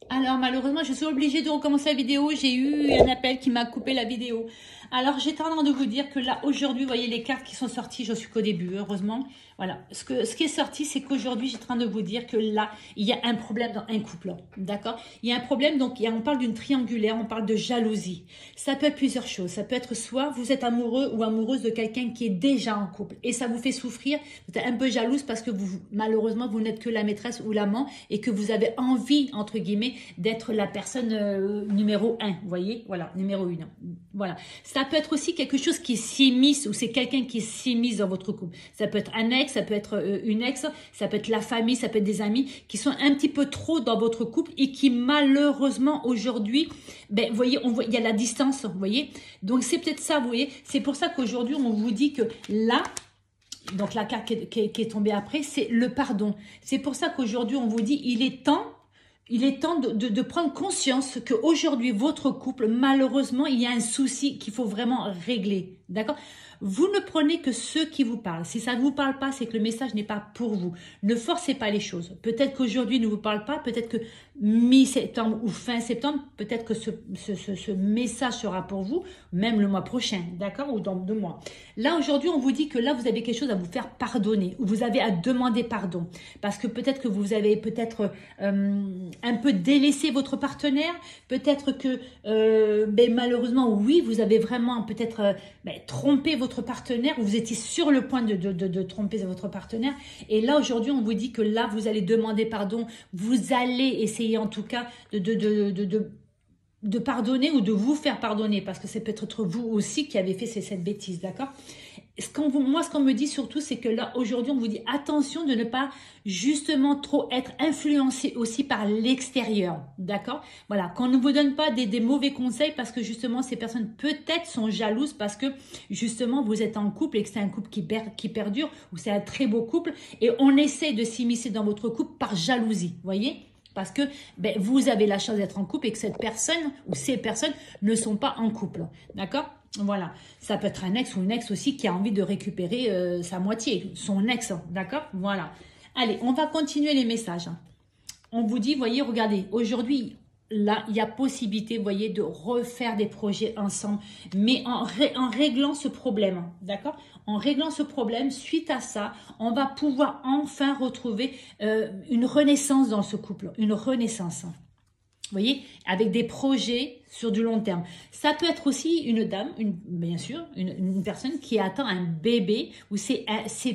Alors malheureusement, je suis obligée de recommencer la vidéo. J'ai eu un appel qui m'a coupé la vidéo. Alors j'étais en train de vous dire que là, aujourd'hui, vous voyez les cartes qui sont sorties. Je suis qu'au début, heureusement. Voilà. Ce qui est sorti, c'est qu'aujourd'hui, j'ai en train de vous dire que là, il y a un problème dans un couple. D'accord? Il y a un problème, donc on parle d'une triangulaire, on parle de jalousie. Ça peut être plusieurs choses. Ça peut être soit vous êtes amoureux ou amoureuse de quelqu'un qui est déjà en couple. Et ça vous fait souffrir. Vous êtes un peu jalouse parce que vous, malheureusement, vous n'êtes que la maîtresse ou l'amant et que vous avez envie, entre guillemets, d'être la personne numéro 1, vous voyez, voilà, numéro 1, voilà. Ça peut être aussi quelque chose qui s'immisce, ou c'est quelqu'un qui s'immisce dans votre couple. Ça peut être un ex, ça peut être une ex, ça peut être la famille, ça peut être des amis qui sont un petit peu trop dans votre couple et qui malheureusement aujourd'hui, ben, vous voyez, il y a la distance, vous voyez. Donc c'est peut-être ça, vous voyez. C'est pour ça qu'aujourd'hui on vous dit que là, donc la carte qui est tombée après, c'est le pardon. C'est pour ça qu'aujourd'hui on vous dit, il est temps de prendre conscience qu'aujourd'hui, votre couple, malheureusement, il y a un souci qu'il faut vraiment régler. D'accord? Vous ne prenez que ceux qui vous parlent. Si ça ne vous parle pas, c'est que le message n'est pas pour vous. Ne forcez pas les choses. Peut-être qu'aujourd'hui ne vous parle pas, peut-être que mi-septembre ou fin septembre, peut-être que ce message sera pour vous, même le mois prochain, d'accord? Ou dans 2 mois. Là, aujourd'hui, on vous dit que là, vous avez quelque chose à vous faire pardonner, ou vous avez à demander pardon. Parce que peut-être que vous avez un peu délaissé votre partenaire, peut-être que malheureusement, oui, vous avez vraiment peut-être trompé votre partenaire, ou vous étiez sur le point de tromper votre partenaire, et là aujourd'hui on vous dit que là vous allez demander pardon, vous allez essayer en tout cas de pardonner ou de vous faire pardonner, parce que c'est peut-être vous aussi qui avez fait cette bêtise, d'accord? Moi, ce qu'on me dit surtout, c'est que là, aujourd'hui, on vous dit attention de ne pas justement trop être influencé aussi par l'extérieur, d'accord? Voilà, qu'on ne vous donne pas des mauvais conseils parce que justement, ces personnes peut-être sont jalouses parce que justement, vous êtes en couple et que c'est un couple qui perdure ou c'est un très beau couple et on essaie de s'immiscer dans votre couple par jalousie, vous voyez? Parce que vous avez la chance d'être en couple et que cette personne ou ces personnes ne sont pas en couple, d'accord? Voilà, ça peut être un ex ou une ex aussi qui a envie de récupérer sa moitié, son ex, d'accord? Voilà. Allez, on va continuer les messages. On vous dit, voyez, regardez, aujourd'hui, là, il y a possibilité, vous voyez, de refaire des projets ensemble, mais en réglant ce problème, d'accord? En réglant ce problème, suite à ça, on va pouvoir enfin retrouver une renaissance dans ce couple, une renaissance. Vous voyez, avec des projets sur du long terme. Ça peut être aussi une dame, bien sûr, une personne qui attend un bébé, ou c'est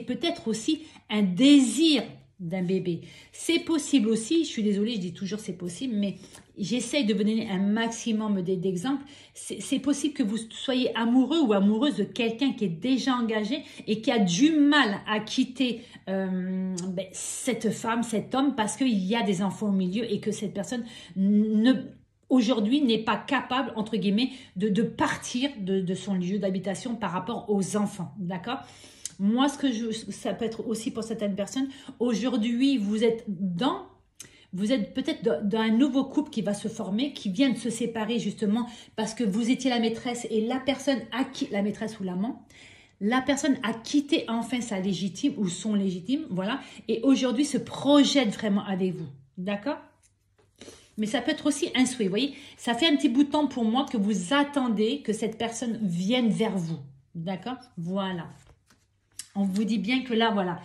peut-être aussi un désir d'un bébé. C'est possible aussi, je suis désolée, je dis toujours c'est possible, mais j'essaye de vous donner un maximum d'exemples. C'est possible que vous soyez amoureux ou amoureuse de quelqu'un qui est déjà engagé et qui a du mal à quitter cette femme, cet homme, parce qu'il y a des enfants au milieu et que cette personne aujourd'hui n'est pas capable, entre guillemets, de partir de son lieu d'habitation par rapport aux enfants, d'accord? Moi, ça peut être aussi pour certaines personnes, aujourd'hui, vous êtes peut-être dans un nouveau couple qui va se former, qui vient de se séparer justement parce que vous étiez la maîtresse et la personne la maîtresse ou l'amant, la personne a quitté enfin sa légitime ou son légitime, voilà, et aujourd'hui se projette vraiment avec vous, d'accord? Mais ça peut être aussi un souhait, vous voyez, ça fait un petit bout de temps pour moi que vous attendez que cette personne vienne vers vous, d'accord? Voilà. On vous dit bien que là, voilà,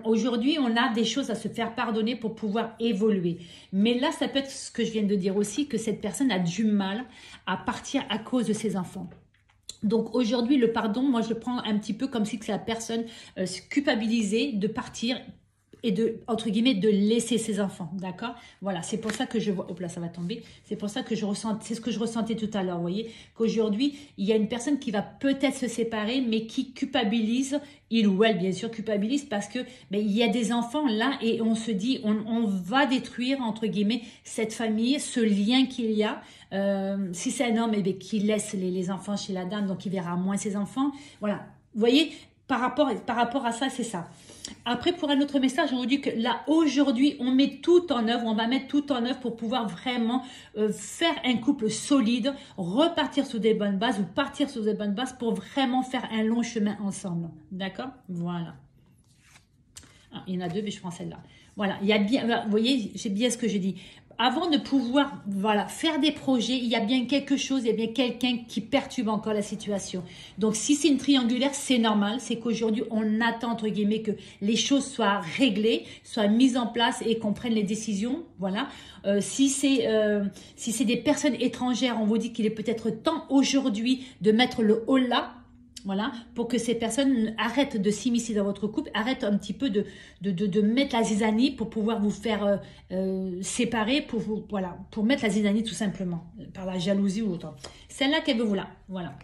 aujourd'hui, on a des choses à se faire pardonner pour pouvoir évoluer. Mais là, ça peut être ce que je viens de dire aussi, que cette personne a du mal à partir à cause de ses enfants. Donc aujourd'hui, le pardon, moi, je le prends un petit peu comme si la personne se culpabilisait de partir et entre guillemets, de laisser ses enfants, d'accord? Voilà, c'est pour ça que je vois, hop là, ça va tomber, c'est pour ça que je ressens, c'est ce que je ressentais tout à l'heure, vous voyez, qu'aujourd'hui, il y a une personne qui va peut-être se séparer, mais qui culpabilise, il ou elle, bien sûr, culpabilise, parce que il y a des enfants là, et on se dit, on va détruire, entre guillemets, cette famille, ce lien qu'il y a, si c'est un homme, qui laisse les enfants chez la dame, donc il verra moins ses enfants, voilà, vous voyez, par rapport à ça, c'est ça. Après, pour un autre message, on vous dit que là, aujourd'hui, on met tout en œuvre, on va mettre tout en œuvre pour pouvoir vraiment faire un couple solide, repartir sur des bonnes bases ou partir sur des bonnes bases pour vraiment faire un long chemin ensemble. D'accord? Voilà. Ah, il y en a deux, mais je prends celle-là. Voilà, il y a bien, vous voyez, c'est bien ce que je dis. avant de pouvoir voilà, faire des projets, il y a bien quelque chose, il y a bien quelqu'un qui perturbe encore la situation. Donc, si c'est une triangulaire, c'est normal. C'est qu'aujourd'hui, on attend, entre guillemets, que les choses soient réglées, soient mises en place et qu'on prenne les décisions. Voilà. Si c'est des personnes étrangères, on vous dit qu'il est peut-être temps aujourd'hui de mettre le haut là. Voilà, pour que ces personnes arrêtent de s'immiscer dans votre couple, arrêtent un petit peu de mettre la zizanie pour pouvoir vous faire séparer, pour mettre la zizanie tout simplement, par la jalousie ou autre. Celle-là qu'elle veut vous là, voilà.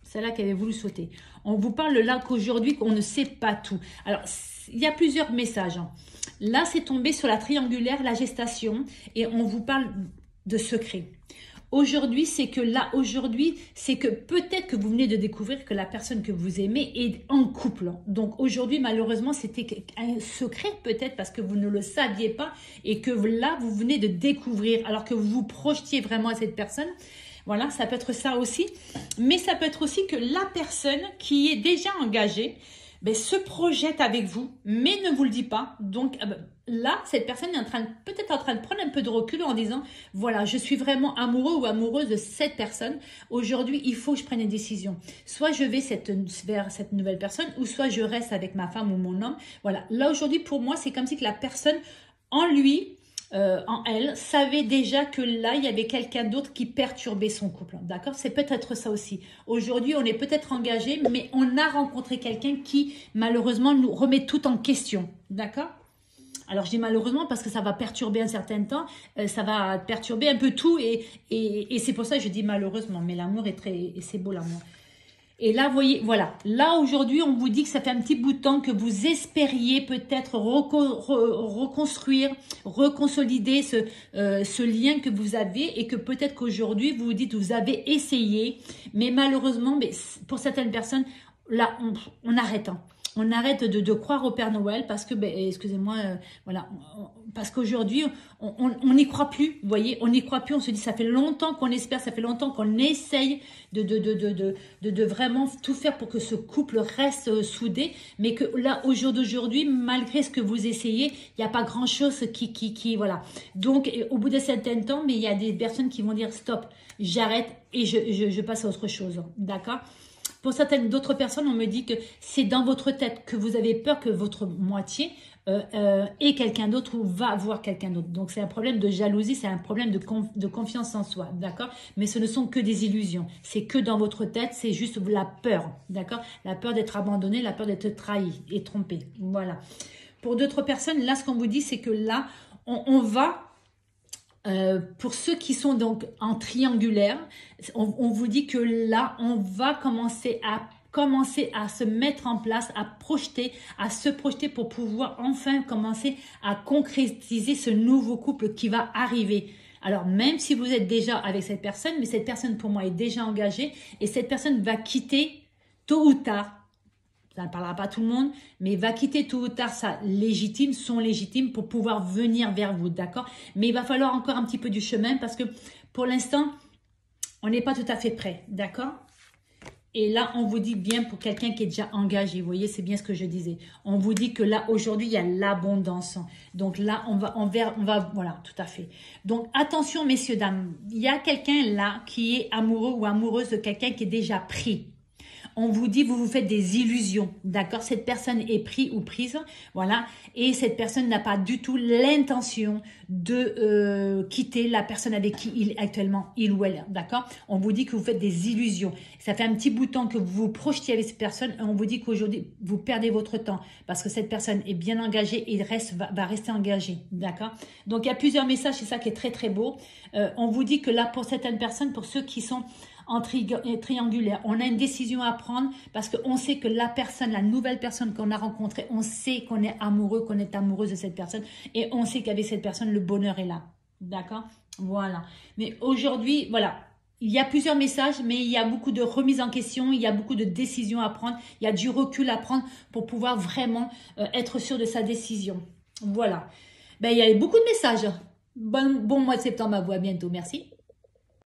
Celle-là qu'elle avait voulu sauter. On vous parle là qu'aujourd'hui, qu'on ne sait pas tout. Alors, il y a plusieurs messages. Hein. Là, c'est tombé sur la triangulaire, la gestation, et on vous parle de secret. Aujourd'hui, c'est que peut-être que vous venez de découvrir que la personne que vous aimez est en couple. Donc aujourd'hui, malheureusement, c'était un secret peut-être parce que vous ne le saviez pas et que là, vous venez de découvrir alors que vous vous projetiez vraiment à cette personne. Voilà, ça peut être ça aussi. Mais ça peut être aussi que la personne qui est déjà engagée se projette avec vous, mais ne vous le dit pas. Donc là, cette personne est peut-être en train de prendre un peu de recul en disant, voilà, je suis vraiment amoureux ou amoureuse de cette personne. Aujourd'hui, il faut que je prenne une décision. Soit je vais vers cette nouvelle personne, ou soit je reste avec ma femme ou mon homme. Voilà, là aujourd'hui, pour moi, c'est comme si que la personne, en lui, en elle, savait déjà que là, il y avait quelqu'un d'autre qui perturbait son couple. D'accord? C'est peut-être ça aussi. Aujourd'hui, on est peut-être engagé, mais on a rencontré quelqu'un qui, malheureusement, nous remet tout en question. D'accord? Alors, je dis malheureusement parce que ça va perturber un certain temps, ça va perturber un peu tout et c'est pour ça que je dis malheureusement. Mais l'amour c'est beau l'amour. Et là, vous voyez, voilà. Là, aujourd'hui, on vous dit que ça fait un petit bout de temps que vous espériez peut-être reconstruire, reconsolider ce lien que vous avez et que peut-être qu'aujourd'hui, vous vous dites que vous avez essayé, mais malheureusement, pour certaines personnes, là, on arrête. Hein. On arrête de croire au Père Noël parce que, excusez-moi, voilà, parce qu'aujourd'hui, on n'y croit plus, vous voyez, on n'y croit plus, on se dit, ça fait longtemps qu'on espère, ça fait longtemps qu'on essaye de vraiment tout faire pour que ce couple reste soudé, mais que là, au jour d'aujourd'hui, malgré ce que vous essayez, il n'y a pas grand-chose qui, voilà. Donc, au bout d'un certain temps, mais il y a des personnes qui vont dire, stop, j'arrête et je passe à autre chose, d'accord ? Pour certaines d'autres personnes, on me dit que c'est dans votre tête, que vous avez peur que votre moitié ait quelqu'un d'autre ou va voir quelqu'un d'autre. Donc, c'est un problème de jalousie, c'est un problème de confiance en soi, d'accord? Mais ce ne sont que des illusions. C'est que dans votre tête, c'est juste la peur, d'accord? La peur d'être abandonné, la peur d'être trahi et trompé. Voilà. Pour d'autres personnes, là, ce qu'on vous dit, c'est que là, on va... pour ceux qui sont donc en triangulaire, on vous dit que là, on va commencer à se mettre en place, à se projeter pour pouvoir enfin commencer à concrétiser ce nouveau couple qui va arriver. Alors, même si vous êtes déjà avec cette personne, mais cette personne pour moi est déjà engagée et cette personne va quitter tôt ou tard. Ça ne parlera pas à tout le monde, mais va quitter tôt ou tard son légitime pour pouvoir venir vers vous, d'accord? Mais il va falloir encore un petit peu du chemin parce que pour l'instant, on n'est pas tout à fait prêt, d'accord? Et là, on vous dit bien pour quelqu'un qui est déjà engagé, vous voyez, c'est bien ce que je disais. On vous dit que là, aujourd'hui, il y a l'abondance. Donc là, on va, voilà, tout à fait. Donc attention, messieurs, dames, il y a quelqu'un là qui est amoureux ou amoureuse de quelqu'un qui est déjà pris. On vous dit, vous vous faites des illusions, d'accord? Cette personne est prise ou prise, voilà. Et cette personne n'a pas du tout l'intention de quitter la personne avec qui il est actuellement, il ou elle, d'accord? On vous dit que vous faites des illusions. Ça fait un petit bout de temps que vous vous projetiez avec cette personne. Et on vous dit qu'aujourd'hui, vous perdez votre temps parce que cette personne est bien engagée et va rester engagée, d'accord? Donc, il y a plusieurs messages, c'est ça qui est très, très beau. On vous dit que là, pour certaines personnes, pour ceux qui sont en triangulaire, on a une décision à prendre parce qu'on sait que la nouvelle personne qu'on a rencontrée, on sait qu'on est amoureux, qu'on est amoureuse de cette personne et on sait qu'avec cette personne, le bonheur est là. D'accord? Voilà. Mais aujourd'hui, voilà, il y a plusieurs messages, mais il y a beaucoup de remises en question, il y a beaucoup de décisions à prendre, il y a du recul à prendre pour pouvoir vraiment être sûr de sa décision. Voilà. Il y a beaucoup de messages. Bon mois de septembre à vous, à bientôt. Merci.